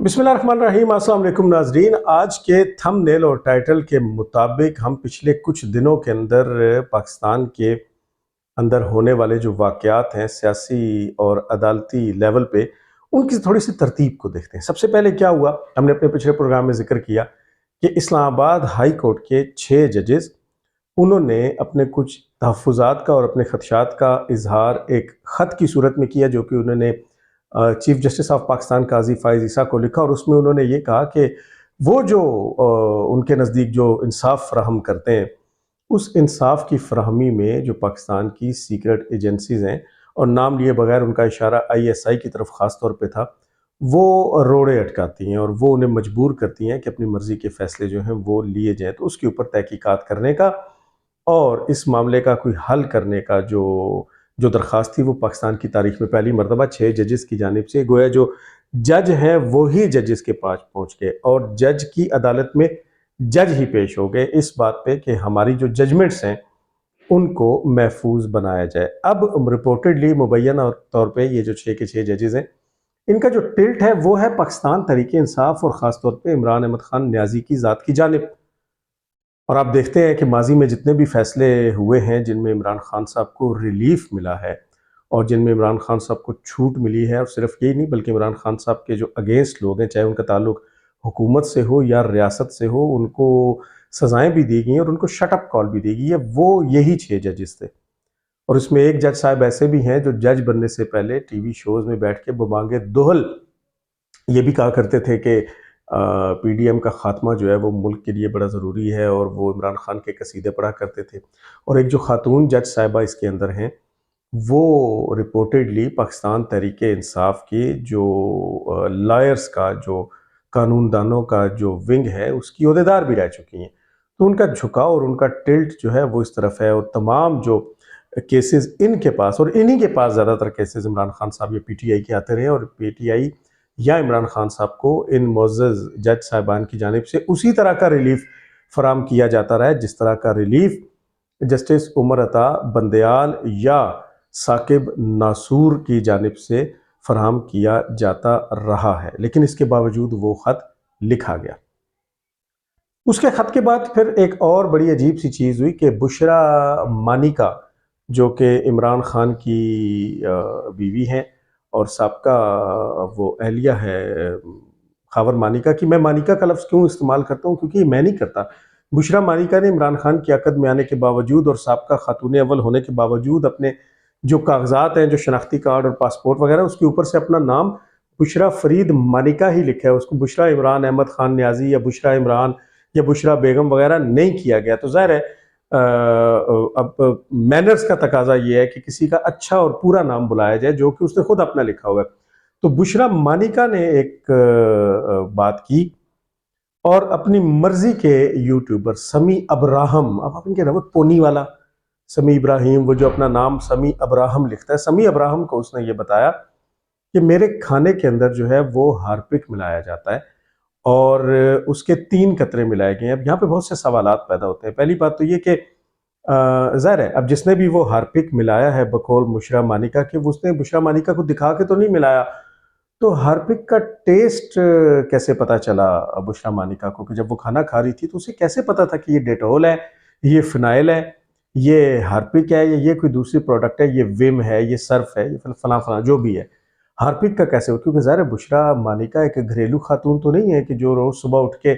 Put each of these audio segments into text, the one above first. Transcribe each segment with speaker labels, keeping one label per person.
Speaker 1: بسم اللہ الرحمن الرحیم۔ السلام علیکم ناظرین، آج کے تھم نیل اور ٹائٹل کے مطابق ہم پچھلے کچھ دنوں کے اندر پاکستان کے اندر ہونے والے جو واقعات ہیں سیاسی اور عدالتی لیول پہ، ان کی تھوڑی سی ترتیب کو دیکھتے ہیں۔ سب سے پہلے کیا ہوا، ہم نے اپنے پچھلے پروگرام میں ذکر کیا کہ اسلام آباد ہائی کورٹ کے 6 ججز انہوں نے اپنے کچھ تحفظات کا اور اپنے خدشات کا اظہار ایک خط کی صورت میں کیا، جو کہ انہوں نے چیف جسٹس آف پاکستان قاضی فائز عیسیٰ کو لکھا، اور اس میں انہوں نے یہ کہا کہ وہ جو ان کے نزدیک جو انصاف فراہم کرتے ہیں، اس انصاف کی فراہمی میں جو پاکستان کی سیکرٹ ایجنسیز ہیں، اور نام لیے بغیر ان کا اشارہ ISI کی طرف خاص طور پہ تھا، وہ روڑے اٹکاتی ہیں اور وہ انہیں مجبور کرتی ہیں کہ اپنی مرضی کے فیصلے جو ہیں وہ لیے جائیں۔ تو اس کے اوپر تحقیقات کرنے کا اور اس معاملے کا کوئی حل کرنے کا جو درخواست تھی، وہ پاکستان کی تاریخ میں پہلی مرتبہ 6 ججز کی جانب سے، گویا جو جج ہیں وہی ججز کے پاس پہنچ گئے اور جج کی عدالت میں جج ہی پیش ہو گئے اس بات پہ کہ ہماری جو ججمنٹس ہیں ان کو محفوظ بنایا جائے۔ اب رپورٹڈلی مبینہ طور پہ یہ جو 6 کے 6 ججز ہیں، ان کا جو ٹلٹ ہے وہ ہے پاکستان تحریک انصاف اور خاص طور پہ عمران احمد خان نیازی کی ذات کی جانب۔ اور آپ دیکھتے ہیں کہ ماضی میں جتنے بھی فیصلے ہوئے ہیں جن میں عمران خان صاحب کو ریلیف ملا ہے اور جن میں عمران خان صاحب کو چھوٹ ملی ہے، اور صرف یہی نہیں بلکہ عمران خان صاحب کے جو اگینسٹ لوگ ہیں، چاہے ان کا تعلق حکومت سے ہو یا ریاست سے ہو، ان کو سزائیں بھی دی گئی ہیں اور ان کو شٹ اپ کال بھی دی گئی ہے، وہ یہی 6 ججز تھے۔ اور اس میں ایک جج صاحب ایسے بھی ہیں جو جج بننے سے پہلے ٹی وی شوز میں بیٹھ کے بمانگ دہل یہ بھی کہا کرتے تھے کہ PDM کا خاتمہ جو ہے وہ ملک کے لیے بڑا ضروری ہے، اور وہ عمران خان کے قصیدے پڑھا کرتے تھے۔ اور ایک جو خاتون جج صاحبہ اس کے اندر ہیں، وہ رپورٹڈلی پاکستان تحریک انصاف کی جو لائرز کا، جو قانون دانوں کا جو ونگ ہے، اس کی عہدیدار بھی رہ چکی ہیں۔ تو ان کا جھکاؤ اور ان کا ٹلٹ جو ہے وہ اس طرف ہے، اور تمام جو کیسز ان کے پاس، اور انہی کے پاس زیادہ تر کیسز عمران خان صاحب یا PTI کے آتے رہے، اور PTI یا عمران خان صاحب کو ان معزز جج صاحبان کی جانب سے اسی طرح کا ریلیف فراہم کیا جاتا رہا ہے جس طرح کا ریلیف جسٹس عمر عطا بندیال یا ثاقب ناصور کی جانب سے فراہم کیا جاتا رہا ہے، لیکن اس کے باوجود وہ خط لکھا گیا۔ اس کے خط کے بعد پھر ایک اور بڑی عجیب سی چیز ہوئی کہ بشرا مانیکا، جو کہ عمران خان کی بیوی ہیں اور سابقہ وہ اہلیہ ہے خاور مانیکا کی، میں مانیکا کا لفظ کیوں استعمال کرتا ہوں کیونکہ یہ میں نہیں کرتا، بشرا مانیکا نے عمران خان کی عقد میں آنے کے باوجود اور سابقہ خاتون اول ہونے کے باوجود اپنے جو کاغذات ہیں، جو شناختی کارڈ اور پاسپورٹ وغیرہ، اس کے اوپر سے اپنا نام بشرا فرید مانیکا ہی لکھا ہے، اس کو بشرا عمران احمد خان نیازی یا بشرا عمران یا بشرا بیگم وغیرہ نہیں کیا گیا۔ تو ظاہر ہے اب مینرز کا تقاضا یہ ہے کہ کسی کا اچھا اور پورا نام بلایا جائے جو کہ اس نے خود اپنا لکھا ہوا ہے۔ تو بشرا مانیکا نے ایک بات کی اور اپنی مرضی کے یوٹیوبر سمیع ابراہم، اب آپ ان کے نام پونی والا سمیع ابراہیم، وہ جو اپنا نام سمیع ابراہم لکھتا ہے، سمیع ابراہم کو اس نے یہ بتایا کہ میرے کھانے کے اندر جو ہے وہ ہارپک ملایا جاتا ہے اور اس کے 3 قطرے ملائے گئے ہیں۔ اب یہاں پہ بہت سے سوالات پیدا ہوتے ہیں۔ پہلی بات تو یہ کہ ظاہر ہے اب جس نے بھی وہ ہارپک ملایا ہے بقول بشرا مانیکا کے، اس نے بشرا مانیکا کو دکھا کے تو نہیں ملایا، تو ہارپک کا ٹیسٹ کیسے پتا چلا بشرا مانیکا کو کہ جب وہ کھانا کھا رہی تھی تو اسے کیسے پتا تھا کہ یہ ڈیٹول ہے، یہ فنائل ہے، یہ ہارپک ہے، یا یہ کوئی دوسری پروڈکٹ ہے، یہ ویم ہے، یہ سرف ہے، یہ فلاں فلاں جو بھی ہے، ہارپک کا کیسے ہو؟ کیونکہ ظاہر ہے بشرا مانیکا ایک گھریلو خاتون تو نہیں ہے کہ جو روز صبح اٹھ کے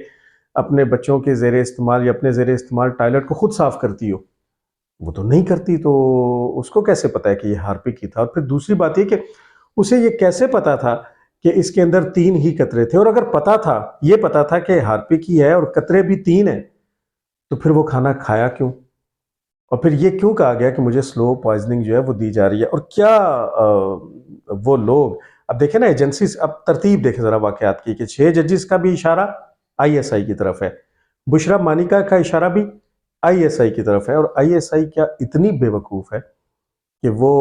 Speaker 1: اپنے بچوں کے زیر استعمال یا اپنے زیر استعمال ٹائلٹ کو خود صاف کرتی ہو، وہ تو نہیں کرتی، تو اس کو کیسے پتا ہے کہ یہ ہارپک ہی تھا؟ اور پھر دوسری بات یہ کہ اسے یہ کیسے پتا تھا کہ اس کے اندر 3 ہی قطرے تھے؟ اور اگر پتا تھا، یہ پتا تھا کہ ہارپک ہی ہے اور قطرے بھی 3 ہیں، تو پھر وہ کھانا کھایا کیوں؟ اور پھر یہ کیوں کہا گیا کہ مجھے سلو پوائزننگ جو ہے وہ دی جا رہی ہے؟ اور کیا وہ لوگ، اب دیکھیں نا ایجنسیز، اب ترتیب دیکھیں ذرا واقعات کی کہ 6 ججز کا بھی اشارہ ISI کی طرف ہے، بشرا مانیکا کا اشارہ بھی ISI کی طرف ہے، اور ISI کیا اتنی بے وقوف ہے کہ وہ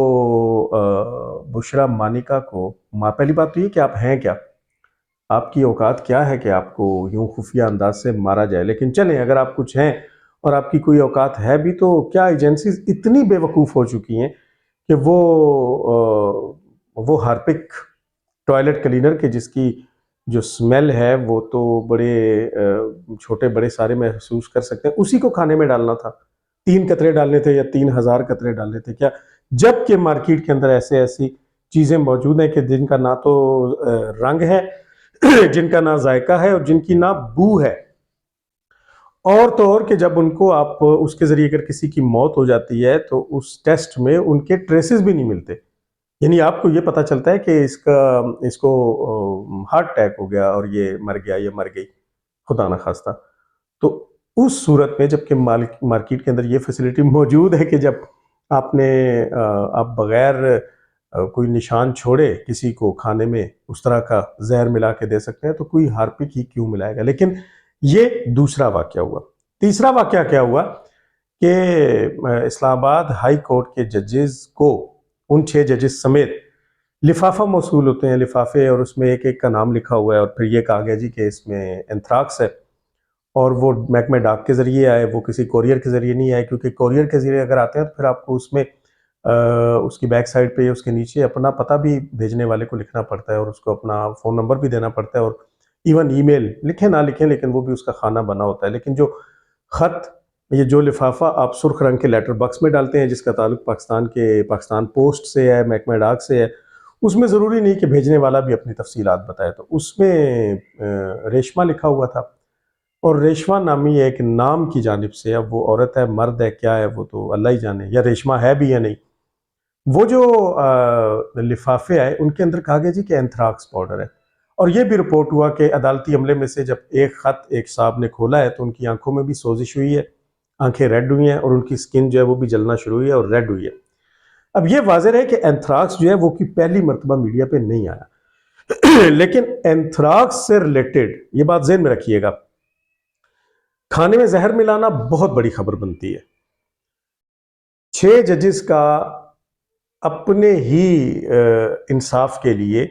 Speaker 1: بشرا مانیکا کو، پہلی بات تو یہ کہ آپ ہیں کیا، آپ کی اوقات کیا ہے کہ آپ کو یوں خفیہ انداز سے مارا جائے؟ لیکن چلیں اگر آپ کچھ ہیں اور آپ کی کوئی اوقات ہے بھی، تو کیا ایجنسیز اتنی بے وقوف ہو چکی ہیں کہ وہ ہارپک ٹوائلٹ کلینر کے جس کی جو سمیل ہے وہ تو بڑے چھوٹے بڑے سارے محسوس کر سکتے ہیں، اسی کو کھانے میں ڈالنا تھا، 3 قطرے ڈالنے تھے یا 3000 قطرے ڈالنے تھے کیا؟ جبکہ مارکیٹ کے اندر ایسی چیزیں موجود ہیں کہ جن کا نہ تو رنگ ہے، جن کا نہ ذائقہ ہے اور جن کی نہ بو ہے، اور تو اور کہ جب ان کو آپ اس کے ذریعے اگر کسی کی موت ہو جاتی ہے تو اس ٹیسٹ میں ان کے ٹریسز بھی نہیں ملتے، یعنی آپ کو یہ پتا چلتا ہے کہ اس کو ہارٹ اٹیک ہو گیا اور یہ مر گیا یا مر گئی، خدا نہ خواستہ۔ تو اس صورت میں جب کہ مارکیٹ کے اندر یہ فیسلٹی موجود ہے کہ جب آپ بغیر کوئی نشان چھوڑے کسی کو کھانے میں اس طرح کا زہر ملا کے دے سکتے ہیں، تو کوئی ہارپک ہی کیوں ملائے گا؟ لیکن یہ دوسرا واقعہ ہوا۔ تیسرا واقعہ کیا ہوا کہ اسلام آباد ہائی کورٹ کے ججز کو، ان 6 ججز سمیت، لفافہ موصول ہوتے ہیں، لفافے، اور اس میں ایک ایک کا نام لکھا ہوا ہے، اور پھر یہ کہا گیا جی کہ اس میں اینتھراکس ہے، اور وہ محکمہ ڈاک کے ذریعے آئے، وہ کسی کورئر کے ذریعے نہیں آئے، کیونکہ کورئر کے ذریعے اگر آتے ہیں تو پھر آپ کو اس میں اس کی بیک سائڈ پہ یا اس کے نیچے اپنا پتہ بھی بھیجنے والے کو لکھنا پڑتا ہے، اور اس کو اپنا فون نمبر بھی دینا پڑتا ہے، اور ایون ای میل لکھیں نہ لکھیں لیکن وہ بھی اس کا خانہ بنا ہوتا ہے۔ لیکن جو خط، یہ جو لفافہ آپ سرخ رنگ کے لیٹر باکس میں ڈالتے ہیں جس کا تعلق پاکستان پوسٹ سے ہے، محکمہ ڈاک سے ہے، اس میں ضروری نہیں کہ بھیجنے والا بھی اپنی تفصیلات بتائے، تو اس میں ریشمہ لکھا ہوا تھا، اور ریشمہ نامی ایک نام کی جانب سے، اب وہ عورت ہے مرد ہے کیا ہے وہ تو اللہ ہی جانے، یا ریشمہ ہے بھی یا نہیں، وہ جو لفافے آئے ان کے اندر کہا گیا جی کہ اینتھراکس پاؤڈر ہے، اور یہ بھی رپورٹ ہوا کہ عدالتی عملے میں سے جب ایک خط ایک صاحب نے کھولا ہے تو ان کی آنکھوں میں بھی سوزش ہوئی ہے، آنکھیں ریڈ ہوئی ہیں، اور ان کی سکن جو ہے وہ بھی جلنا شروع ہوئی ہے اور ریڈ ہوئی ہے۔ اب یہ واضح ہے کہ اینتھراکس جو ہے وہ کی پہلی مرتبہ میڈیا پہ نہیں آیا، لیکن اینتھراکس سے ریلیٹڈ یہ بات ذہن میں رکھیے گا، کھانے میں زہر ملانا بہت بڑی خبر بنتی ہے۔ 6 ججز کا اپنے ہی انصاف کے لیے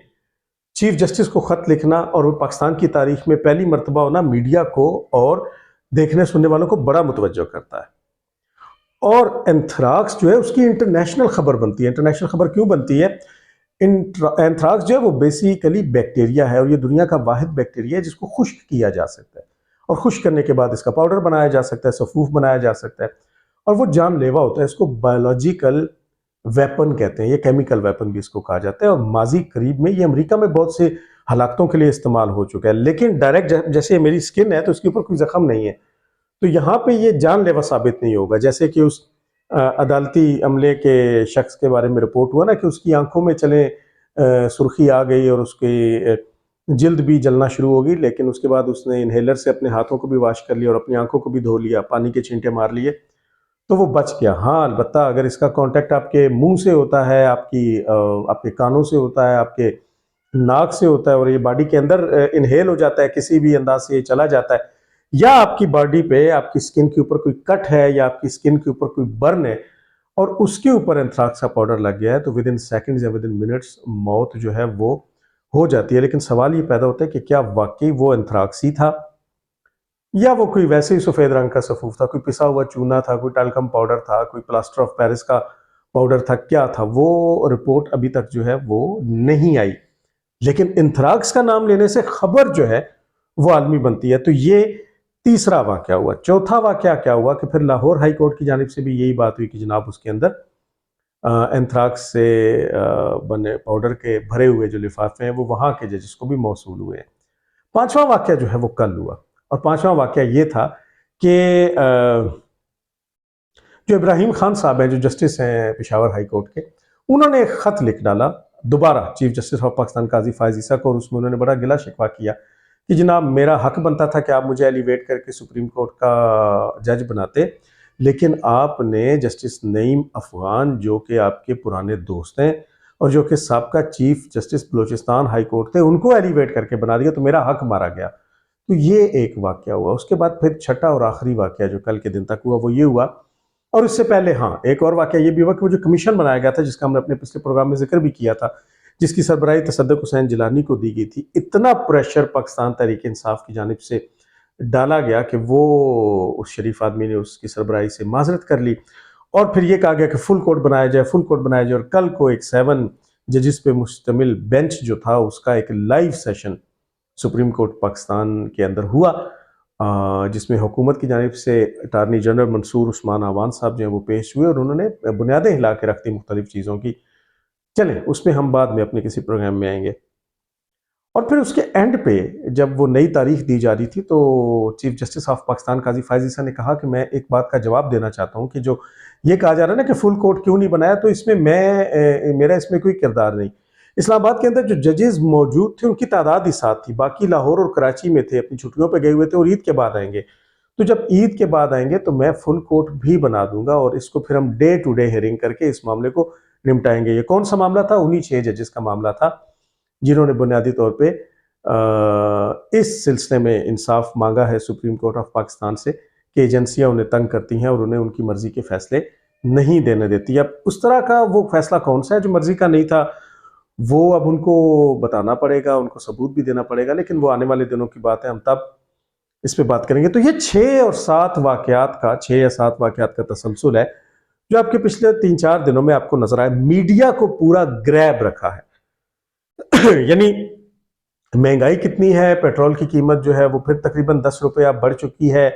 Speaker 1: چیف جسٹس کو خط لکھنا، اور وہ پاکستان کی تاریخ میں پہلی مرتبہ ہونا، میڈیا کو اور دیکھنے سننے والوں کو بڑا متوجہ کرتا ہے۔ اور اینتھراکس جو ہے اس کی انٹرنیشنل خبر بنتی ہے۔ انٹرنیشنل خبر کیوں بنتی ہے؟ اینتھراکس جو ہے وہ بیسیکلی بیکٹیریا ہے، اور یہ دنیا کا واحد بیکٹیریا ہے جس کو خشک کیا جا سکتا ہے، اور خشک کرنے کے بعد اس کا پاؤڈر بنایا جا سکتا ہے، سفوف بنایا جا سکتا ہے، اور وہ جان لیوا ہوتا ہے۔ اس کو بایولوجیکل ویپن کہتے ہیں، یہ کیمیکل ویپن بھی اس کو کہا جاتا ہے، اور ماضی قریب میں یہ امریکہ میں بہت سے ہلاکتوں کے لیے استعمال ہو چکا ہے، لیکن ڈائریکٹ جیسے میری سکن ہے تو اس کے اوپر کوئی زخم نہیں ہے، تو یہاں پہ یہ جان لیوا ثابت نہیں ہوگا۔ جیسے کہ اس عدالتی عملے کے شخص کے بارے میں رپورٹ ہوا نا کہ اس کی آنکھوں میں سرخی آ گئی اور اس کی جلد بھی جلنا شروع ہو گئی، لیکن اس کے بعد اس نے انہیلر سے اپنے ہاتھوں کو بھی واش کر لیا اور اپنی آنکھوں کو بھی دھو لیا، پانی کے چھینٹے مار لیے، تو وہ بچ گیا۔ ہاں البتہ اگر اس کا کانٹیکٹ آپ کے منہ سے ہوتا ہے، آپ کے کانوں سے ہوتا ہے، آپ کے ناک سے ہوتا ہے، اور یہ باڈی کے اندر انہیل ہو جاتا ہے، کسی بھی انداز سے یہ چلا جاتا ہے، یا آپ کی باڈی پہ آپ کی سکن کے اوپر کوئی کٹ ہے یا آپ کی سکن کے اوپر کوئی برن ہے اور اس کے اوپر اینتھراکس کا پاؤڈر لگ گیا ہے، تو ودن سیکنڈز یا ودن منٹس موت جو ہے وہ ہو جاتی ہے۔ لیکن سوال یہ پیدا ہوتا ہے کہ کیا واقعی وہ اینتھراکس ہی تھا، یا وہ کوئی ویسے ہی سفید رنگ کا سفوف تھا، کوئی پسا ہوا چونا تھا، کوئی ٹیلکم پاؤڈر تھا، کوئی پلاسٹر آف پیرس کا پاؤڈر تھا، کیا تھا؟ وہ رپورٹ ابھی تک جو ہے وہ نہیں آئی، لیکن اینتھراکس کا نام لینے سے خبر جو ہے وہ عالمی بنتی ہے۔ تو یہ تیسرا واقعہ ہوا۔ چوتھا واقعہ کیا ہوا کہ پھر لاہور ہائی کورٹ کی جانب سے بھی یہی بات ہوئی کہ جناب اس کے اندر اینتھراکس سے بنے پاؤڈر کے بھرے ہوئے جو لفافے ہیں وہ وہاں کے ججز کو بھی موصول ہوئے ہیں۔ پانچواں واقعہ جو ہے وہ کل ہوا، اور پانچواں واقعہ یہ تھا کہ جو ابراہیم خان صاحب ہیں، جو جسٹس ہیں پشاور ہائی کورٹ کے، انہوں نے ایک خط لکھ ڈالا دوبارہ چیف جسٹس آف پاکستان قاضی فائز عیسیٰ کو، اور اس میں انہوں نے بڑا گلہ شکوہ کیا کہ جناب میرا حق بنتا تھا کہ آپ مجھے ایلیویٹ کر کے سپریم کورٹ کا جج بناتے، لیکن آپ نے جسٹس نعیم افغان جو کہ آپ کے پرانے دوست ہیں اور جو کہ سابقہ chief justice Balochistan high court تھے، ان کو ایلیویٹ کر کے بنا دیا، تو میرا حق مارا گیا۔ تو یہ ایک واقعہ ہوا۔ اس کے بعد پھر چھٹا اور آخری واقعہ جو کل کے دن تک ہوا وہ یہ ہوا، اور اس سے پہلے ہاں ایک اور واقعہ یہ بھی ہوا کہ وہ جو کمیشن بنایا گیا تھا، جس کا ہم نے اپنے پچھلے پروگرام میں ذکر بھی کیا تھا، جس کی سربراہی تصدق حسین جیلانی کو دی گئی تھی، اتنا پریشر پاکستان تحریک انصاف کی جانب سے ڈالا گیا کہ وہ اس شریف آدمی نے اس کی سربراہی سے معذرت کر لی، اور پھر یہ کہا گیا کہ فل کورٹ بنایا جائے، اور کل کو ایک 7 ججز پہ مشتمل بینچ جو تھا اس کا ایک live session supreme court Pakistan کے اندر ہوا، جس میں حکومت کی جانب سے اٹارنی جنرل منصور عثمان آوان صاحب جو ہیں وہ پیش ہوئے، اور انہوں نے بنیادیں ہلا کے رکھ دی مختلف چیزوں کی. چلیں اس میں ہم بعد میں اپنے کسی پروگرام میں آئیں گے. اور پھر اس کے اینڈ پہ جب وہ نئی تاریخ دی جا رہی تھی تو چیف جسٹس آف پاکستان قاضی فائز عیسیٰ نے کہا کہ میں ایک بات کا جواب دینا چاہتا ہوں کہ جو یہ کہا جا رہا ہے نا کہ فل کورٹ کیوں نہیں بنایا، تو اس میں میرا اس میں کوئی کردار نہیں. اسلام آباد کے اندر جو ججز موجود تھے ان کی تعداد ہی 7 تھی، باقی لاہور اور کراچی میں تھے، اپنی چھٹیوں پہ گئے ہوئے تھے اور عید کے بعد آئیں گے. تو جب عید کے بعد آئیں گے تو میں فل کورٹ بھی بنا دوں گا اور اس کو پھر ہم ڈے ٹو ڈے ہیئرنگ کر کے اس معاملے کو نمٹائیں گے. یہ کون سا معاملہ تھا؟ انہی 6 ججز کا معاملہ تھا جنہوں نے بنیادی طور پہ اس سلسلے میں انصاف مانگا ہے سپریم کورٹ آف پاکستان سے کہ ایجنسیاں انہیں تنگ کرتی ہیں اور انہیں ان کی مرضی کے فیصلے نہیں دینے دیتی. اب اس طرح کا وہ فیصلہ کون سا ہے جو مرضی کا نہیں تھا، وہ اب ان کو بتانا پڑے گا، ان کو ثبوت بھی دینا پڑے گا، لیکن وہ آنے والے دنوں کی بات ہے، ہم تب اس پہ بات کریں گے. تو یہ 6 اور 7 واقعات کا 6 یا 7 واقعات کا تسلسل ہے جو آپ کے پچھلے 3-4 دنوں میں آپ کو نظر آئے. میڈیا کو پورا گریب رکھا ہے. یعنی مہنگائی کتنی ہے، پیٹرول کی قیمت جو ہے وہ پھر تقریباً 10 روپیہ بڑھ چکی ہے،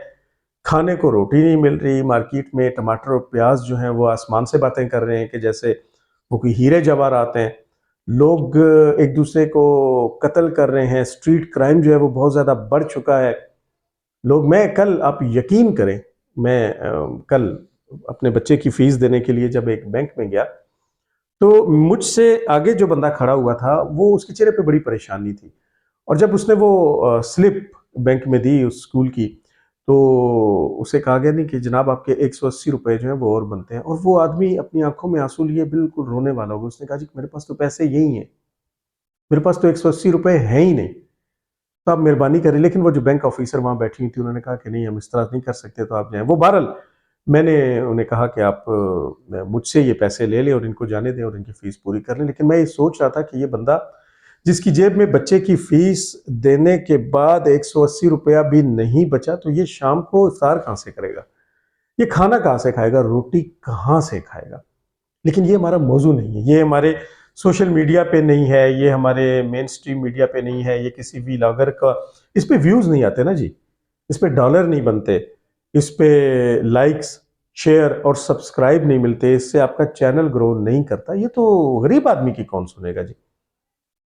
Speaker 1: کھانے کو روٹی نہیں مل رہی، مارکیٹ میں ٹماٹر اور پیاز جو ہیں وہ آسمان سے باتیں کر رہے ہیں کہ جیسے وہ کوئی ہیرے جواہرات ہیں. لوگ ایک دوسرے کو قتل کر رہے ہیں، اسٹریٹ کرائم جو ہے وہ بہت زیادہ بڑھ چکا ہے. میں کل آپ یقین کریں، میں کل اپنے بچے کی فیس دینے کے لیے جب ایک بینک میں گیا تو مجھ سے آگے جو بندہ کھڑا ہوا تھا وہ اس کے چہرے پہ بڑی پریشانی تھی، اور جب اس نے وہ سلپ بینک میں دی اس اسکول کی تو اسے کہا گیا نہیں کہ جناب آپ کے 180 روپے جو ہیں وہ اور بنتے ہیں. اور وہ آدمی اپنی آنکھوں میں آنسو لیے بالکل رونے والا ہوگا. اس نے کہا جی میرے پاس تو پیسے یہی ہیں، میرے پاس تو 180 روپے ہیں ہی نہیں، تو آپ مہربانی کریں. لیکن وہ جو بینک آفیسر وہاں بیٹھی ہوئی تھی انہوں نے کہا کہ نہیں ہم اس طرح نہیں کر سکتے، تو آپ جائیں. وہ بہرحال میں نے انہیں کہا کہ آپ مجھ سے یہ پیسے لے لیں اور ان کو جانے دیں اور ان کی فیس پوری کر لیں. لیکن میں یہ سوچ رہا تھا کہ یہ بندہ جس کی جیب میں بچے کی فیس دینے کے بعد 180 روپیہ بھی نہیں بچا، تو یہ شام کو افطار کہاں سے کرے گا، یہ کھانا کہاں سے کھائے گا، روٹی کہاں سے کھائے گا. لیکن یہ ہمارا موضوع نہیں ہے، یہ ہمارے سوشل میڈیا پہ نہیں ہے، یہ ہمارے مین سٹریم میڈیا پہ نہیں ہے، یہ کسی ویلاگر کا، اس پہ ویوز نہیں آتے نا جی، اس پہ ڈالر نہیں بنتے، اس پہ لائکس شیئر اور سبسکرائب نہیں ملتے، اس سے آپ کا چینل گرو نہیں کرتا. یہ تو غریب آدمی کی کون سنے گا جی،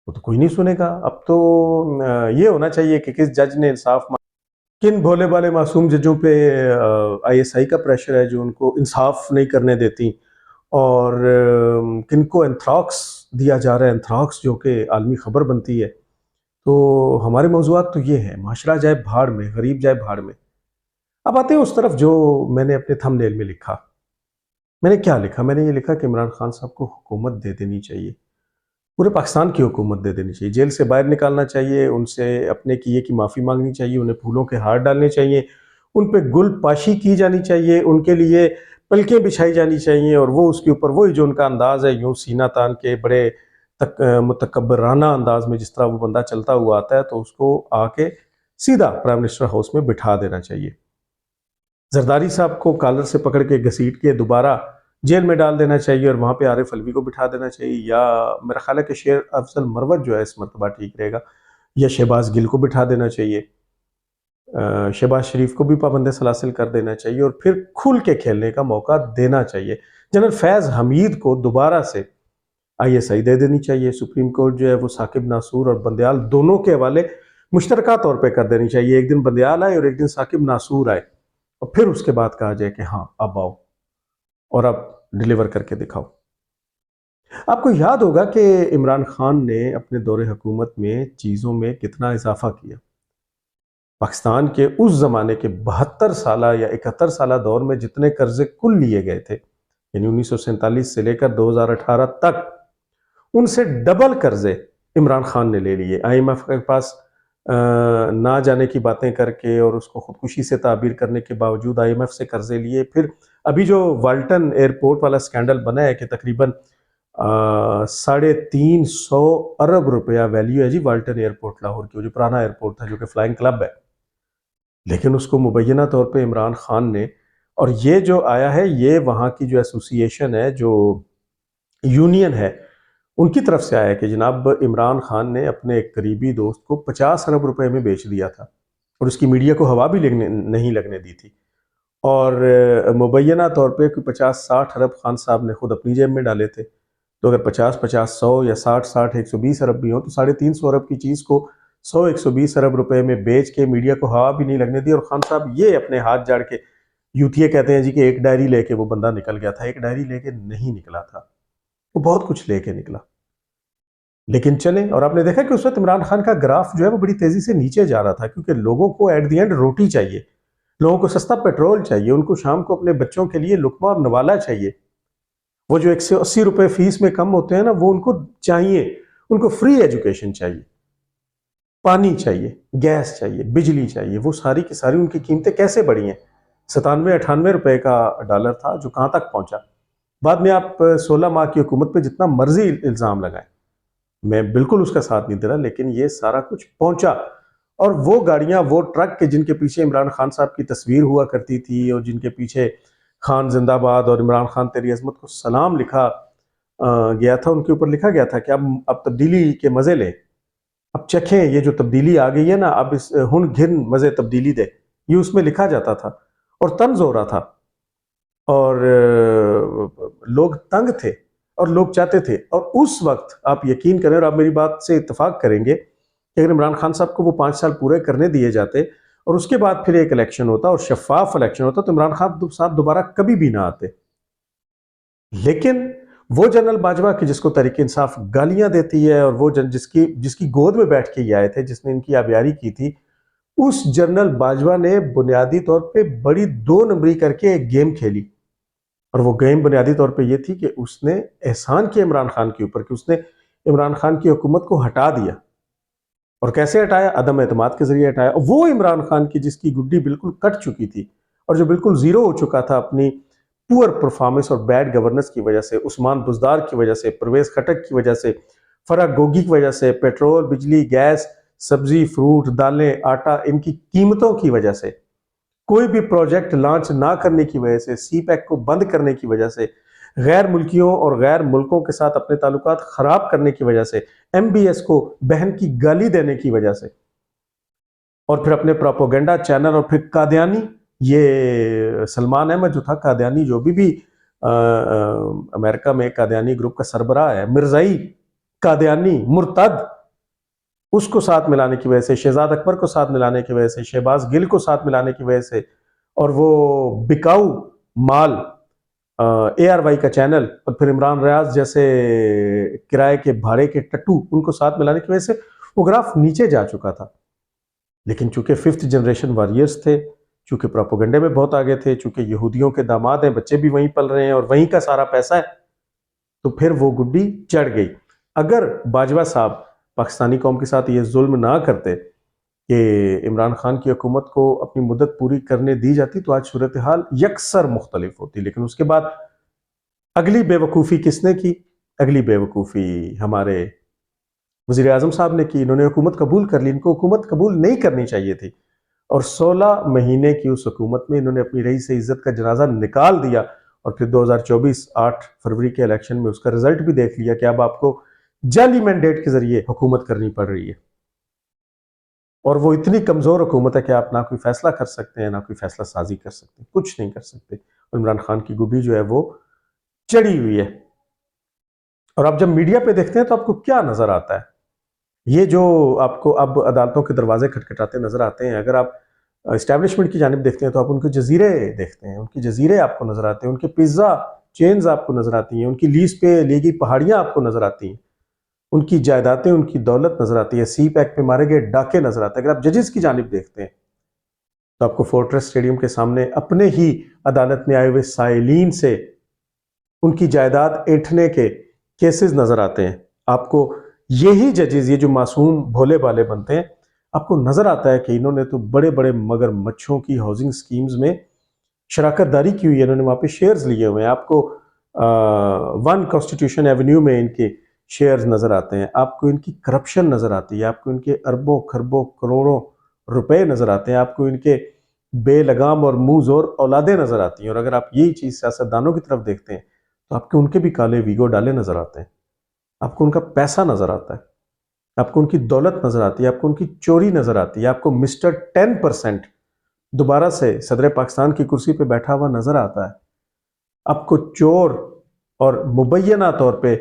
Speaker 1: وہ تو کوئی نہیں سنے گا. اب تو یہ ہونا چاہیے کہ کس جج نے انصاف کن بھولے بالے معصوم ججوں پہ آئی ایس آئی کا پریشر ہے جو ان کو انصاف نہیں کرنے دیتی، اور کن کو انتھراکس دیا جا رہا ہے، انتھراکس جو کہ عالمی خبر بنتی ہے. تو ہمارے موضوعات تو یہ ہیں، معاشرہ جائے بھاڑ میں، غریب جائے بھاڑ میں. اب آتے ہیں اس طرف جو میں نے اپنے تھم نیل میں لکھا. میں نے کیا لکھا؟ میں نے یہ لکھا کہ عمران خان صاحب کو حکومت دے دینی چاہیے، پورے پاکستان کی حکومت دے دینی چاہیے، جیل سے باہر نکالنا چاہیے، ان سے اپنے کیے کی معافی مانگنی چاہیے، انہیں پھولوں کے ہار ڈالنے چاہیے، ان پہ گل پاشی کی جانی چاہیے، ان کے لیے پلکیں بچھائی جانی چاہیے، اور وہ اس کے اوپر وہی جو ان کا انداز ہے یوں سینہ تان کے بڑے متکبرانہ انداز میں جس طرح وہ بندہ چلتا ہوا آتا ہے، تو اس کو آ کے سیدھا پرائم منسٹر ہاؤس میں بٹھا دینا چاہیے. زرداری صاحب کو کالر سے پکڑ کے گھسیٹ کے دوبارہ جیل میں ڈال دینا چاہیے اور وہاں پہ عارف علوی کو بٹھا دینا چاہیے، یا میرا خیال ہے کہ شیر افضل مروت جو ہے اس مرتبہ ٹھیک رہے گا، یا شہباز گل کو بٹھا دینا چاہیے، شہباز شریف کو بھی پابند سلاسل کر دینا چاہیے، اور پھر کھل کے کھیلنے کا موقع دینا چاہیے. جنرل فیض حمید کو دوبارہ سے آئی ایس آئی دے دینی چاہیے. سپریم کورٹ جو ہے وہ ثاقب ناصور اور بندیال دونوں کے حوالے مشترکہ طور پہ کر دینی چاہیے. ایک دن بندیال آئے اور ایک دن ثاقب ناصور آئے، اور پھر اس کے بعد کہا جائے کہ ہاں اب آؤ اور اب ڈیلیور کر کے دکھاؤ. آپ کو یاد ہوگا کہ عمران خان نے اپنے دور حکومت میں چیزوں میں کتنا اضافہ کیا. پاکستان کے اس زمانے کے 72 سالہ یا 71 سالہ دور میں جتنے قرضے کل لیے گئے تھے، یعنی 1947 سے لے کر 2018 تک، ان سے ڈبل قرضے عمران خان نے لے لیے. آئی ایم ایف کے پاس نہ جانے کی باتیں کر کے اور اس کو خودکشی سے تعبیر کرنے کے باوجود آئی ایم ایف سے قرضے لیے. پھر ابھی جو والٹن ایئرپورٹ والا سکینڈل بنا ہے کہ تقریباً 350 ارب روپیہ ویلیو ہے جی والٹن ایئرپورٹ لاہور کی، جو پرانا ایئرپورٹ تھا جو کہ فلائنگ کلب ہے، لیکن اس کو مبینہ طور پہ عمران خان نے، اور یہ جو آیا ہے یہ وہاں کی جو ایسوسی ایشن ہے، جو یونین ہے، ان کی طرف سے آیا کہ جناب عمران خان نے اپنے ایک قریبی دوست کو 50 ارب روپے میں بیچ دیا تھا اور اس کی میڈیا کو ہوا بھی نہیں لگنے دی تھی، اور مبینہ طور پہ کوئی 50-60 ارب خان صاحب نے خود اپنی جیب میں ڈالے تھے۔ تو اگر 50-50 100 یا 60-60 120 ارب بھی ہوں تو 350 ارب کی چیز کو 100-120 ارب روپے میں بیچ کے میڈیا کو ہوا بھی نہیں لگنے دی، اور خان صاحب یہ اپنے ہاتھ جاڑ کے یوتھیے کہتے ہیں جی کہ ایک ڈائری لے کے وہ بندہ نکل گیا تھا۔ ایک ڈائری لے کے نہیں نکلا تھا، وہ بہت کچھ لے کے نکلا۔ لیکن چلیں، اور آپ نے دیکھا کہ اس وقت عمران خان کا گراف جو ہے وہ بڑی تیزی سے نیچے جا رہا تھا، کیونکہ لوگوں کو ایٹ دی اینڈ روٹی چاہیے، لوگوں کو سستا پیٹرول چاہیے، ان کو شام کو اپنے بچوں کے لیے لقمہ اور نوالا چاہیے۔ وہ جو 180 روپے فیس میں کم ہوتے ہیں نا، وہ ان کو چاہیے، ان کو فری ایجوکیشن چاہیے، پانی چاہیے، گیس چاہیے، بجلی چاہیے۔ وہ ساری کی ساری ان کی قیمتیں کیسے بڑھی ہیں؟ 97-98 روپے کا ڈالر تھا جو کہاں تک پہنچا۔ بعد میں آپ 16 ماہ کی حکومت پہ جتنا مرضی الزام لگائیں، میں بالکل اس کا ساتھ نہیں دے رہا، لیکن یہ سارا کچھ پہنچا۔ اور وہ گاڑیاں، وہ ٹرک کے جن کے پیچھے عمران خان صاحب کی تصویر ہوا کرتی تھی اور جن کے پیچھے خان زندہ باد اور عمران خان تیری عظمت کو سلام لکھا گیا تھا، ان کے اوپر لکھا گیا تھا کہ اب تبدیلی کے مزے لیں، اب چکھیں یہ جو تبدیلی آ گئی ہے نا، اب اس ہن گھن مزے تبدیلی دے، یہ اس میں لکھا جاتا تھا اور طنز ہو رہا تھا، اور لوگ تنگ تھے اور لوگ چاہتے تھے۔ اور اس وقت آپ یقین کریں، اور آپ میری بات سے اتفاق کریں گے کہ اگر عمران خان صاحب کو وہ 5 سال پورے کرنے دیے جاتے اور اس کے بعد پھر ایک الیکشن ہوتا اور شفاف الیکشن ہوتا، تو عمران خان صاحب دوبارہ کبھی بھی نہ آتے۔ لیکن وہ جنرل باجوہ کی جس کو تحریک انصاف گالیاں دیتی ہے، اور وہ جس کی گود میں بیٹھ کے یہ آئے تھے، جس نے ان کی آبیاری کی تھی، اس جنرل باجوہ نے بنیادی طور پہ بڑی 2 نمبری کر کے ایک گیم کھیلی، اور وہ گیم بنیادی طور پہ یہ تھی کہ اس نے احسان کیا عمران خان کے اوپر، کہ اس نے عمران خان کی حکومت کو ہٹا دیا۔ اور کیسے ہٹایا؟ عدم اعتماد کے ذریعے ہٹایا۔ وہ عمران خان کی جس کی گڈی بالکل کٹ چکی تھی اور جو بالکل زیرو ہو چکا تھا اپنی پور پرفارمنس اور بیڈ گورننس کی وجہ سے، عثمان بزدار کی وجہ سے، پرویز خٹک کی وجہ سے، فرح گوگی کی وجہ سے، پیٹرول، بجلی، گیس، سبزی، فروٹ، دالیں، آٹا، ان کی قیمتوں کی وجہ سے، کوئی بھی پروجیکٹ لانچ نہ کرنے کی وجہ سے، سی پیک کو بند کرنے کی وجہ سے، غیر ملکیوں اور غیر ملکوں کے ساتھ اپنے تعلقات خراب کرنے کی وجہ سے، ایم بی ایس کو بہن کی گالی دینے کی وجہ سے، اور پھر اپنے پروپیگنڈا چینل، اور پھر قادیانی، یہ سلمان احمد جو تھا قادیانی، جو بھی امریکہ میں قادیانی گروپ کا سربراہ ہے، مرزائی قادیانی مرتد، اس کو ساتھ ملانے کی وجہ سے، شہزاد اکبر کو ساتھ ملانے کی وجہ سے، شہباز گل کو ساتھ ملانے کی وجہ سے، اور وہ بکاؤ مال اے آر وائی کا چینل، اور پھر عمران ریاض جیسے کرائے کے بھاڑے کے ٹٹو، ان کو ساتھ ملانے کی وجہ سے وہ گراف نیچے جا چکا تھا۔ لیکن چونکہ 5th جنریشن واریئرز تھے، چونکہ پروپیگنڈے میں بہت آگے تھے، چونکہ یہودیوں کے داماد ہیں، بچے بھی وہیں پل رہے ہیں اور وہیں کا سارا پیسہ ہے، تو پھر وہ گڈی چڑھ گئی۔ اگر باجوہ صاحب پاکستانی قوم کے ساتھ یہ ظلم نہ کرتے کہ عمران خان کی حکومت کو اپنی مدت پوری کرنے دی جاتی، تو آج صورتحال یکسر مختلف ہوتی۔ لیکن اس کے بعد اگلی بے وقوفی کس نے کی؟ اگلی بے وقوفی ہمارے وزیر اعظم صاحب نے کی۔ انہوں نے حکومت قبول کر لی، ان کو حکومت قبول نہیں کرنی چاہیے تھی، اور 16 مہینے کی اس حکومت میں انہوں نے اپنی رئیس عزت کا جنازہ نکال دیا، اور پھر 2024 8 فروری کے الیکشن میں اس کا رزلٹ بھی دیکھ لیا کہ اب آپ کو جعلی مینڈیٹ کے ذریعے حکومت کرنی پڑ رہی ہے، اور وہ اتنی کمزور حکومت ہے کہ آپ نہ کوئی فیصلہ کر سکتے ہیں، نہ کوئی فیصلہ سازی کر سکتے ہیں، کچھ نہیں کر سکتے۔ عمران خان کی گڈی جو ہے وہ چڑھی ہوئی ہے۔ اور آپ جب میڈیا پہ دیکھتے ہیں تو آپ کو کیا نظر آتا ہے؟ یہ جو آپ کو اب عدالتوں کے دروازے کھٹکھٹاتے نظر آتے ہیں، اگر آپ اسٹیبلشمنٹ کی جانب دیکھتے ہیں تو آپ ان کے جزیرے دیکھتے ہیں، ان کے جزیرے آپ کو نظر آتے ہیں، ان کے پیزا چینز آپ کو نظر آتی ہیں، ان کی لیز پہ لی گئی پہاڑیاں آپ کو نظر آتی ہیں، ان کی جائیدادیں، ان کی دولت نظر آتی ہے، سی پیک پہ مارے گئے ڈاکے نظر آتے ہیں۔ اگر آپ ججز کی جانب دیکھتے ہیں تو آپ کو فورٹریس اسٹیڈیم کے سامنے اپنے ہی عدالت میں آئے ہوئے سائلین سے ان کی جائیداد ایٹھنے کے کیسز نظر آتے ہیں۔ آپ کو یہی ججز، یہ جو معصوم بھولے بالے بنتے ہیں، آپ کو نظر آتا ہے کہ انہوں نے تو بڑے بڑے مگر مچھوں کی ہاؤسنگ سکیمز میں شراکت داری کی ہوئی ہے، انہوں نے وہاں پہ شیئرز لیے ہوئے ہیں۔ آپ کو 1 کانسٹیٹیوشن ایونیو میں ان کے شیئرز نظر آتے ہیں، آپ کو ان کی کرپشن نظر آتی ہے، آپ کو ان کے اربوں کھربوں کروڑوں روپے نظر آتے ہیں، آپ کو ان کے بے لگام اور منہ زور اولادیں نظر آتی ہیں۔ اور اگر آپ یہی چیز سیاستدانوں کی طرف دیکھتے ہیں تو آپ کو ان کے بھی کالے ویگو ڈالے نظر آتے ہیں۔ آپ کو ان کا پیسہ نظر آتا ہے، آپ کو ان کی دولت نظر آتی ہے، آپ کو ان کی چوری نظر آتی ہے، آپ کو مسٹر 10% دوبارہ سے صدر پاکستان کی کرسی پہ بیٹھا ہوا نظر آتا ہے، آپ کو چور اور مبینہ طور پہ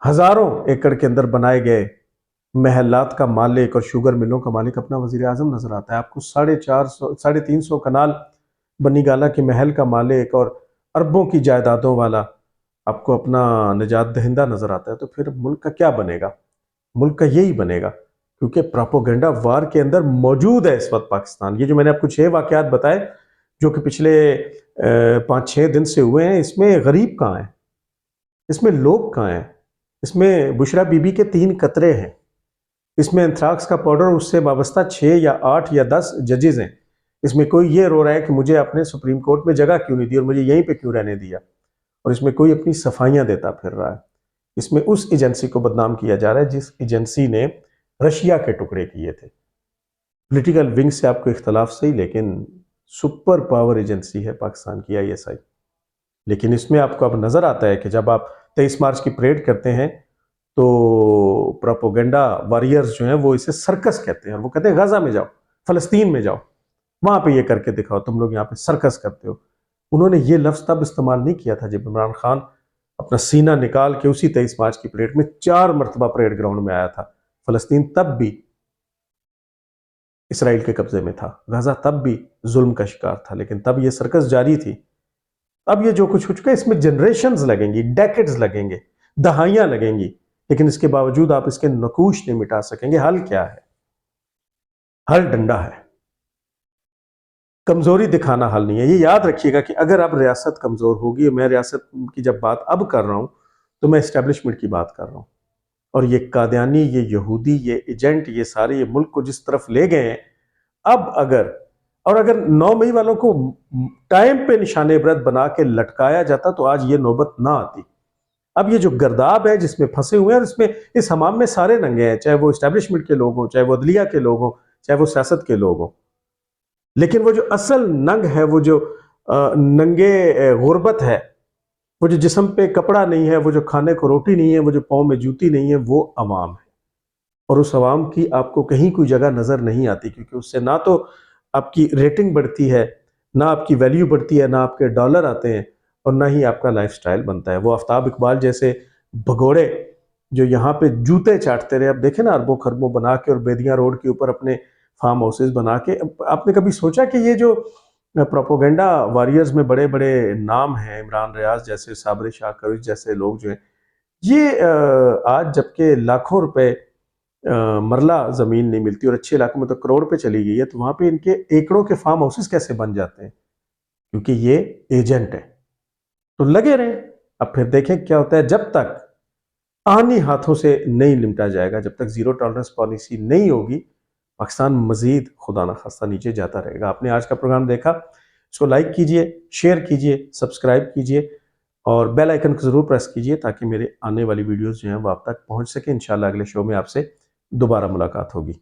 Speaker 1: ہزاروں ایکڑ کے اندر بنائے گئے محلات کا مالک اور شوگر ملوں کا مالک اپنا وزیر اعظم نظر آتا ہے، آپ کو 350 کنال بنی گالا کے محل کا مالک اور اربوں کی جائیدادوں والا آپ کو اپنا نجات دہندہ نظر آتا ہے، تو پھر ملک کا کیا بنے گا؟ ملک کا یہی بنے گا، کیونکہ پراپوگنڈا وار کے اندر موجود ہے اس وقت پاکستان۔ یہ جو میں نے آپ کو 6 واقعات بتائے جو کہ پچھلے 5-6 دن سے ہوئے ہیں، اس میں غریب کہاں ہیں؟ اس میں لوگ کہاں ہیں؟ اس میں بشرا بی بی کے 3 قطرے ہیں، اس میں انتھراکس کا پاؤڈر اس سے وابستہ 6 یا 8 یا 10 ججز ہیں، اس میں کوئی یہ رو رہا ہے کہ مجھے اپنے سپریم کورٹ میں جگہ کیوں نہیں دی اور مجھے یہیں پہ کیوں رہنے دیا، اور اس میں کوئی اپنی صفائیاں دیتا پھر رہا ہے۔ اس میں اس ایجنسی کو بدنام کیا جا رہا ہے جس ایجنسی نے رشیا کے ٹکڑے کیے تھے۔ پولیٹیکل ونگ سے آپ کو اختلاف صحیح، لیکن سپر پاور ایجنسی ہے پاکستان کی ISI۔ لیکن اس میں آپ کو اب نظر آتا ہے کہ جب آپ 23 مارچ کی پریڈ کرتے ہیں تو پروپیگنڈا واریئرز جو ہیں وہ اسے سرکس کہتے ہیں، اور وہ کہتے ہیں غزہ میں جاؤ، فلسطین میں جاؤ، وہاں پہ یہ کر کے دکھاؤ، تم لوگ یہاں پہ سرکس کرتے ہو۔ انہوں نے یہ لفظ تب استعمال نہیں کیا تھا جب عمران خان اپنا سینہ نکال کے اسی 23 مارچ کی پریڈ میں 4 مرتبہ پریڈ گراؤنڈ میں آیا تھا۔ فلسطین تب بھی اسرائیل کے قبضے میں تھا، غزہ تب بھی ظلم کا شکار تھا، لیکن تب یہ سرکس جاری تھی۔ اب یہ جو کچھ ہو چکا ہے اس میں جنریشنز لگیں گی، ڈیکڈز لگیں گے، دہائیاں لگیں گی، لیکن اس کے باوجود آپ اس کے نقوش نہیں مٹا سکیں گے۔ حل کیا ہے؟ حل ڈنڈا ہے، کمزوری دکھانا حل نہیں ہے۔ یہ یاد رکھیے گا کہ اگر اب ریاست کمزور ہوگی، میں ریاست کی جب بات اب کر رہا ہوں تو میں اسٹیبلشمنٹ کی بات کر رہا ہوں، اور یہ قادیانی، یہ یہودی، یہ ایجنٹ، یہ سارے یہ ملک کو جس طرف لے گئے ہیں، اب اگر 9 مئی والوں کو ٹائم پہ نشان عبرت بنا کے لٹکایا جاتا تو آج یہ نوبت نہ آتی۔ اب یہ جو گرداب ہے جس میں پھنسے ہوئے ہیں، اور اس میں اس حمام میں سارے ننگے ہیں، چاہے وہ اسٹیبلشمنٹ کے لوگ ہوں، چاہے وہ عدلیہ کے لوگ ہوں، چاہے وہ سیاست کے لوگ ہوں، لیکن وہ جو اصل ننگ ہے، وہ جو ننگے غربت ہے، وہ جو جسم پہ کپڑا نہیں ہے، وہ جو کھانے کو روٹی نہیں ہے، وہ جو پاؤں میں جوتی نہیں ہے، وہ عوام ہے۔ اور اس عوام کی آپ کو کہیں کوئی جگہ نظر نہیں آتی، کیونکہ اس سے نہ تو آپ کی ریٹنگ بڑھتی ہے، نہ آپ کی ویلیو بڑھتی ہے، نہ آپ کے ڈالر آتے ہیں، اور نہ ہی آپ کا لائف سٹائل بنتا ہے۔ وہ آفتاب اقبال جیسے بھگوڑے جو یہاں پہ جوتے چاٹتے رہے، اب دیکھیں نا اربوں خربوں بنا کے اور بیدیاں روڈ کے اوپر اپنے فارم ہاؤسز بنا کے۔ آپ نے کبھی سوچا کہ یہ جو پروپیگنڈا واریئرز میں بڑے بڑے نام ہیں، عمران ریاض جیسے، صابر شاہ کویز جیسے لوگ جو ہیں، یہ آج جبکہ لاکھوں روپے مرلہ زمین نہیں ملتی اور اچھے علاقوں میں تو کروڑ پہ چلی گئی ہے، تو وہاں پہ ان کے ایکڑوں کے فارم ہاؤسز کیسے بن جاتے ہیں؟ کیونکہ یہ ایجنٹ ہے۔ تو لگے رہیں، اب پھر دیکھیں کیا ہوتا ہے۔ جب تک آنی ہاتھوں سے نہیں نمٹا جائے گا، جب تک زیرو ٹالرنس پالیسی نہیں ہوگی، پاکستان مزید خدا نخواستہ نیچے جاتا رہے گا۔ آپ نے آج کا پروگرام دیکھا، اس کو لائک کیجئے، شیئر کیجئے، سبسکرائب کیجئے، اور بیل آئیکن کو ضرور پریس کیجئے تاکہ میرے آنے والی ویڈیوز جو ہیں وہ آپ تک پہنچ سکیں۔ انشاءاللہ اگلے شو میں آپ سے دوبارہ ملاقات ہوگی۔